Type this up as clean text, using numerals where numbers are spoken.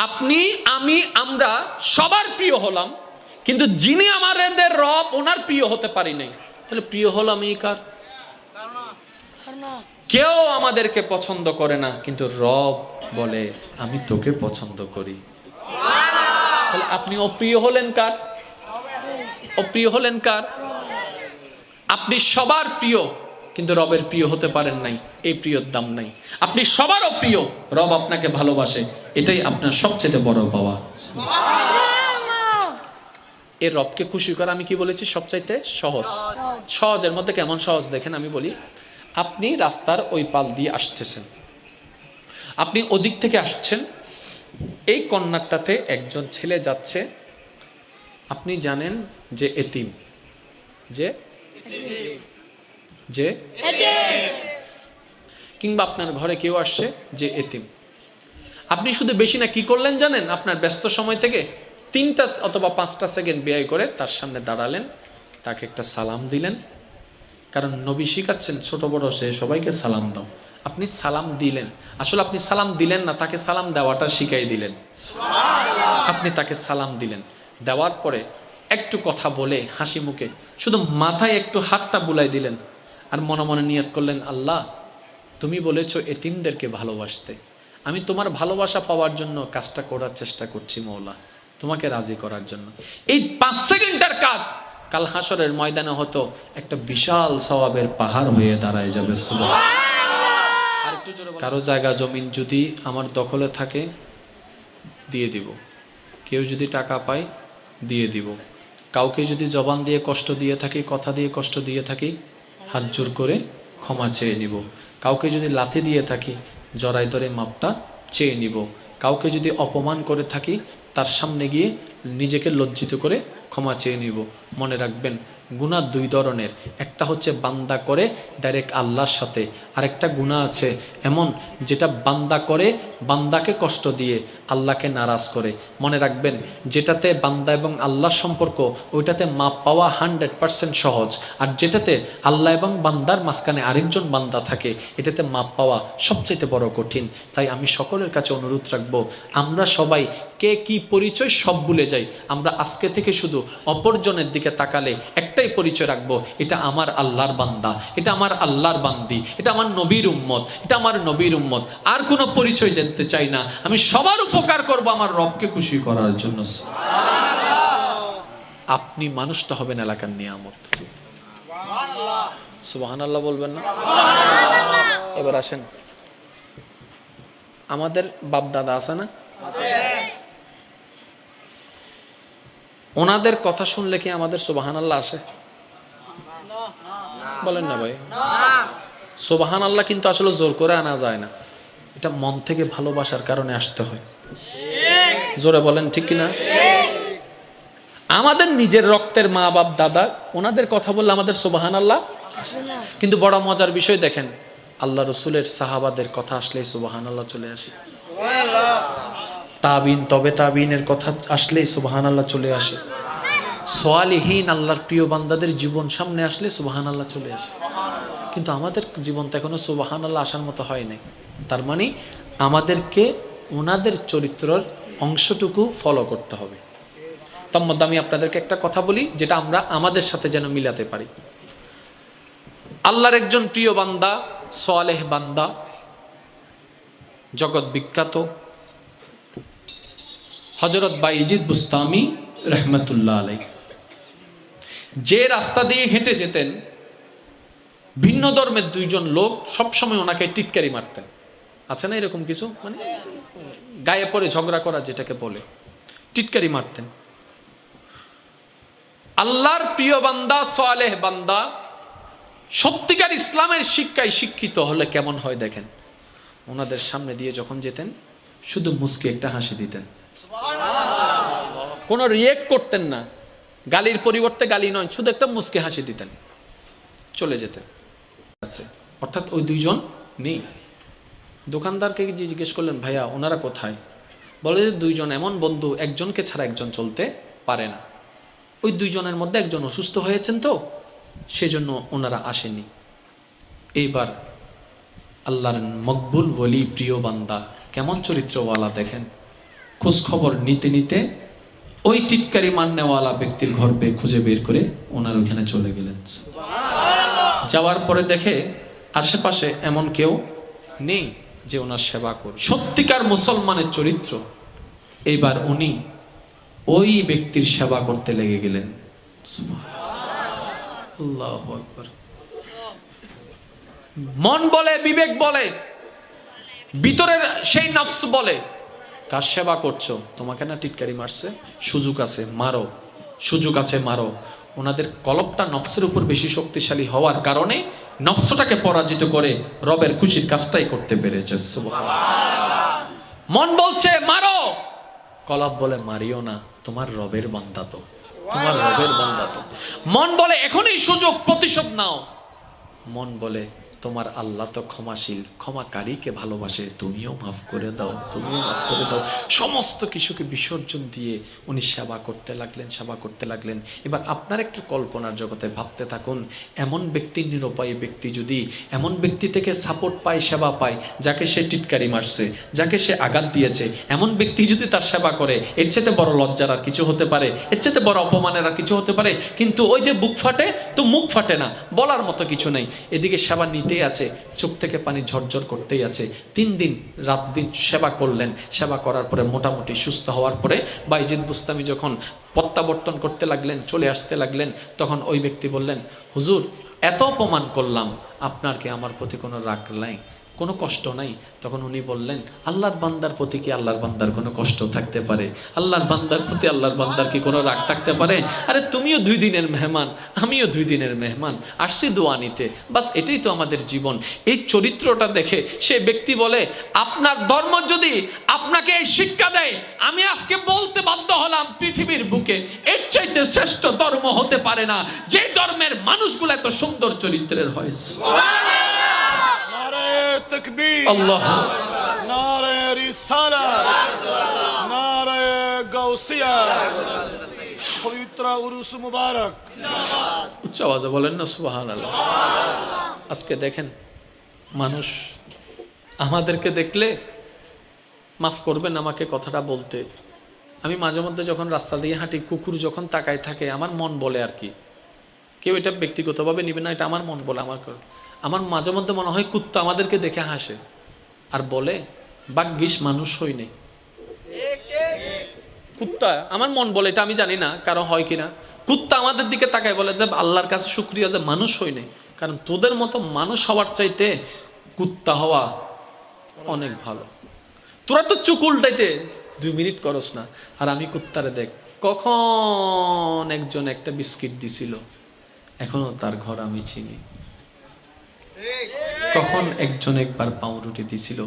আপনি, আমি, আমরা সবার প্রিয় হলাম, কিন্তু যিনি আমাদের রব ওনার প্রিয় হতে পারি নাই। তাহলে প্রিয় হলাম এই কার? কেউ আমাদেরকে পছন্দ করে না, কিন্তু রব বলে আমি তোকে পছন্দ করি। তাহলে আপনি অপ্রিয় হলেন কার? অপ্রিয় হলেন কার? আপনি সবার প্রিয়, কিন্তু রবের প্রিয় হতে পারেন নাই, এই প্রিয়র দাম নাই। আপনি সবার অপ্রিয়, রব আপনাকে ভালোবাসে, এটাই আপনার সবচেয়ে বড় পাওয়া। এই রবকে খুশি করা আমি কি বলেছি সবচাইতে সহজ। সহজের মধ্যে কেমন সহজ দেখেন, আমি বলি, আপনি রাস্তার ওই পাল দিয়ে আসতেছেন, আপনি ওদিক থেকে আসছেন, এই কর্নারটাতে একজন ছেলে যাচ্ছে, আপনি জানেন যে এতিম, যে যে কিংবা আপনার ঘরে কেউ আসছে যে এতিম, আপনি শুধু বেশি না কি করলেন জানেন? আপনার ব্যস্ত সময় থেকে 3টা অথবা 5টা সেকেন্ড ব্যয় করে তার সামনে দাঁড়ালেন, তাকে একটা সালাম দিলেন। কারণ নবী শিখাচ্ছেন ছোট বড় সে সবাইকে সালাম দাও। আপনি সালাম দিলেন, আসলে আপনি সালাম দিলেন না, তাকে সালাম দেওয়াটা শিখাই দিলেন। আপনি তাকে সালাম দিলেন, দেওয়ার পরে একটু কথা বলে হাসি মুখে শুধু মাথায় একটু হাতটা বুলাই দিলেন, আর মনে মনে নিয়ত করলেন, আল্লাহ তুমি বলেছো এতিমদেরকে ভালোবাসতে, আমি তোমার ভালোবাসা পাওয়ার জন্য কাজটা করার চেষ্টা করছি মওলা, তোমাকে রাজি করার জন্য। এই 5 সেকেন্ডের কাজ কাল হাসরের ময়দানে হতো একটা বিশাল সওয়াবের পাহাড় হয়ে দাঁড়ায় যাবে। কারো জায়গা জমিন যদি আমার দখলে থাকে দিয়ে দিব, কেউ যদি টাকা পায় দিয়ে দিব, কাউকে যদি জবান দিয়ে কষ্ট দিয়ে থাকি, কথা দিয়ে কষ্ট দিয়ে থাকি, হাত জোর করে ক্ষমা চেয়ে নিব। কাউকে যদি লাথি দিয়ে থাকি, জড়াই ধরে মাপটা চেয়ে নিব। কাউকে যদি অপমান করে থাকি, তার সামনে গিয়ে নিজেকে লজ্জিত করে ক্ষমা চেয়ে নিব। মনে রাখবেন, গুনাহ 2 ধরনের, একটা হচ্ছে বান্দা করে ডাইরেক্ট আল্লাহর সাথে, আরেকটা গুনাহ আছে এমন যেটা বান্দা করে বান্দাকে কষ্ট দিয়ে আল্লাহকে নারাজ করে। মনে রাখবেন, যেটাতে বান্দা এবং আল্লাহর সম্পর্ক, ওইটাতে মাপ পাওয়া 100% সহজ, আর যেটাতে আল্লাহ এবং বান্দার মাঝখানে আরেকজন বান্দা থাকে, এটাতে মাপ পাওয়া সবচেয়ে বড় কঠিন। তাই আমি সকলের কাছে অনুরোধ রাখবো, আমরা সবাই কে কি পরিচয় সব ভুলে যাই। আমরা আজকে থেকে শুধু অপরজনের দিকে তাকালে একটাই পরিচয় রাখবো, এটা আমার আল্লাহর বান্দা, এটা আমার আল্লাহর বান্দি, এটা আমার নবীর উম্মত, এটা আমার নবীর উম্মত। আর কোনো পরিচয় জানতে চাই না, আমি সবার উপকার করব আমার রবকে খুশি করার জন্য। আপনি মানুষটা হবেন এলাকার নিয়ামত। সুবহানাল্লাহ বলবেন না? এবার আসেন, আমাদের বাপ দাদা আছে না, ওনাদের কথা শুনলে কি আমাদের সুবহানাল্লাহ আসে? বলেন না ভাই। সুবহানাল্লাহ কিন্তু আসলে জোর করে আনা যায় না, এটা মন থেকে ভালোবাসার কারণে আসতে হয়। জোরে বলেন ঠিক কিনা? আমাদের নিজের রক্তের মা বাপ দাদা, ওনাদের কথা বললে আমাদের সুবহানাল্লাহ। কিন্তু বড় মজার বিষয় দেখেন, আল্লাহ রসুলের সাহাবাদের কথা আসলেই সুবহানাল্লাহ চলে আসে। তাবিন, তবে তাবিনের কথা আসলেই সুবহানাল্লাহ চলে আসে। সালিহিন, আল্লাহর প্রিয় বান্দাদের জীবন সামনে আসলে সুবহানাল্লাহ চলে আসে। কিন্তু আমাদের জীবন তো এখনো সুবহানাল্লাহ আসার মতো হয় নাই। তার মানে আমাদেরকে ওনাদের চরিত্রের অংশটুকু ফলো করতে হবে। তার মধ্যে আমি আপনাদেরকে একটা কথা বলি, যেটা আমরা আমাদের সাথে যেন মিলাতে পারি। আল্লাহর একজন প্রিয় বান্দা, সালেহ বান্দা, জগৎ বিখ্যাত হযরত বাইজিদ বুস্তামি রহমতুল্লাহ আলাইহি, যে রাস্তা দিয়ে হেঁটে যেতেন, ভিন্ন ধর্মের 2 জন লোক সবসময় ওনাকে টিটকারি মারতেন। আছে না এরকম কিছু, মানে গায়ে পড়ে ঝগড়া করা যেটাকে বলে, টিটকারি মারতেন। আল্লাহর প্রিয় বান্দা, সালেহ বান্দা, সত্যিকার ইসলামের শিক্ষায় শিক্ষিত হলে কেমন হয় দেখেন, ওনাদের সামনে দিয়ে যখন যেতেন শুধু মুস্কি একটা হাসি দিতেন, কোনো রিয়েক্ট করতেন না, গালির পরিবর্তে গালি নয়, শুধু একটা মুস্কি হাসি দিতেন, চলে যেতেন। অর্থাৎ ওই 2 জন নেই। দোকানদারকে জিজ্ঞেস করলেন, ভাইয়া ওনারা কোথায়? বলে যে 2 জন এমন বন্ধু, একজনকে ছাড়া একজন চলতে পারে না। ওই 2 জনের মধ্যে একজন অসুস্থ হয়েছেন, তো সেজন্য ওনারা আসেনি। এইবার আল্লাহর মকবুল ওলি প্রিয় বান্দা, কেমন চরিত্রওয়ালা দেখেন, খোঁজ খবর নিতে নিতে ওই টিটকারি মান্যওয়ালা ব্যক্তির ঘর খুঁজে বের করে ওনার ওখানে চলে গেলেন। যাওয়ার পরে দেখে আশেপাশে এমন কেউ নেই যে ওনার সেবা করবে, সত্যিকার মুসলমানের চরিত্র। এইবার উনি ওই ব্যক্তির সেবা করতে লেগে গেলেন। আল্লাহু আকবার। মন বলে, বিবেক বলে, ভিতরের সেই নফস বলে কার সেবা করছো? তোমাকে না টিটকারি মারছে, সুযোগ আছে মারো, সুযোগ আছে মারো। ওনাদের কলবটা নফসের উপর বেশি শক্তিশালী হওয়ার কারণে নফসটাকে পরাজিত করে রবের খুশির কাজটাই করতে পেরেছে। সুবহানাল্লাহ। মন বলছে মারো, কলব বলে মারিও না, তোমার রবের বান্দা তো, তোমার রবের বান্দা তো। মন বলে এখনই সুযোগ, প্রতিশোধ নাও। মন বলে তোমার আল্লাহ তো ক্ষমাশীল, ক্ষমাকারীকে ভালোবাসে, তুমিও মাফ করে দাও, তুমিও মাফ করে দাও। সমস্ত কিছুকে বিসর্জন দিয়ে উনি সেবা করতে লাগলেন, সেবা করতে লাগলেন। এবার আপনার একটু কল্পনার জগতে ভাবতে থাকুন, এমন ব্যক্তি, নিরুপায় ব্যক্তি যদি এমন ব্যক্তি থেকে সাপোর্ট পায়, সেবা পায়, যাকে সে টিটকারি মারছে, যাকে সে আঘাত দিয়েছে, এমন ব্যক্তি যদি তার সেবা করে, এর চেয়ে বড় লজ্জার আর কিছু হতে পারে? এর চেয়ে বড় অপমানের আর কিছু হতে পারে? কিন্তু ওই যে বুক ফাটে, তো মুখ ফাটে না, বলার মতো কিছু নেই। এদিকে সেবা নিতেই আছে, চোখ থেকে পানি ঝরঝর করতেই আছে। 3 দিন রাত দিন সেবা করলেন। সেবা করার পরে মোটামুটি সুস্থ হওয়ার পরে বাইজিদ বুস্তামি যখন প্রত্যাবর্তন করতে লাগলেন, চলে আসতে লাগলেন, তখন ওই ব্যক্তি বললেন, হুজুর এত অপমান করলাম, আপনার কি আমার প্রতি কোনো রাগ নাই, কোনো কষ্ট নাই? তখন উনি বললেন, আল্লাহর বান্দার প্রতি কি আল্লাহর বান্দার কোনো কষ্ট থাকতে পারে? আল্লাহর বান্দার প্রতি আল্লাহর বান্দার কি কোনো রাগ থাকতে পারে? আরে তুমিও 2 দিনের মেহমান, আমিও 2 দিনের মেহমান, আসছি দোয়া নিতে, বাস এটাই তো আমাদের জীবন। এই চরিত্রটা দেখে সে ব্যক্তি বলে, আপনার ধর্ম যদি আপনাকে এই শিক্ষা দেয়, আমি আজকে বলতে বাধ্য হলাম পৃথিবীর বুকে এর চাইতে শ্রেষ্ঠ ধর্ম হতে পারে না, যে ধর্মের মানুষগুলো এত সুন্দর চরিত্রের হয়। तकबीर, আল্লাহ, नारे रिसालत, नारे गौसिया, पवित्र उरुस मुबारक। উচ্চ আওয়াজে বলেন না সুবহানাল্লাহ। আজকে দেখেন মানুষ আমাদেরকে দেখলে, মাফ করবেন আমাকে কথাটা বলতে, আমি মাঝে মধ্যে যখন রাস্তা দিয়ে হাঁটি, কুকুর যখন তাকায় থাকে, আমার মন বলে আর কি, কেউ এটা ব্যক্তিগতভাবে নিবে না, এটা আমার মন বলে। আমার মাঝে মধ্যে মনে হয় কুত্তা আমাদেরকে দেখে হাসে আর বলে, ভাগ্যিস মানুষ হই নাই। কুত্তা, আমার মন বলে, এটা আমি জানি না কারো হয় কিনা, কুত্তা আমাদের দিকে তাকায় বলে যে আল্লাহর কাছে শুকরিয়া যে মানুষ হই নাই, কারণ তোদের মতো মানুষ হওয়ার চাইতে কুত্তা হওয়া অনেক ভালো। তোরা তো চুক উল্টাইতে 2 মিনিট করস না। আর আমি কুত্তারে দেখ, কখন একজন একটা বিস্কিট দিছিল, এখনো তার ঘর আমি চিনি। কখন একজন একবার পাউরুটি দিছিল,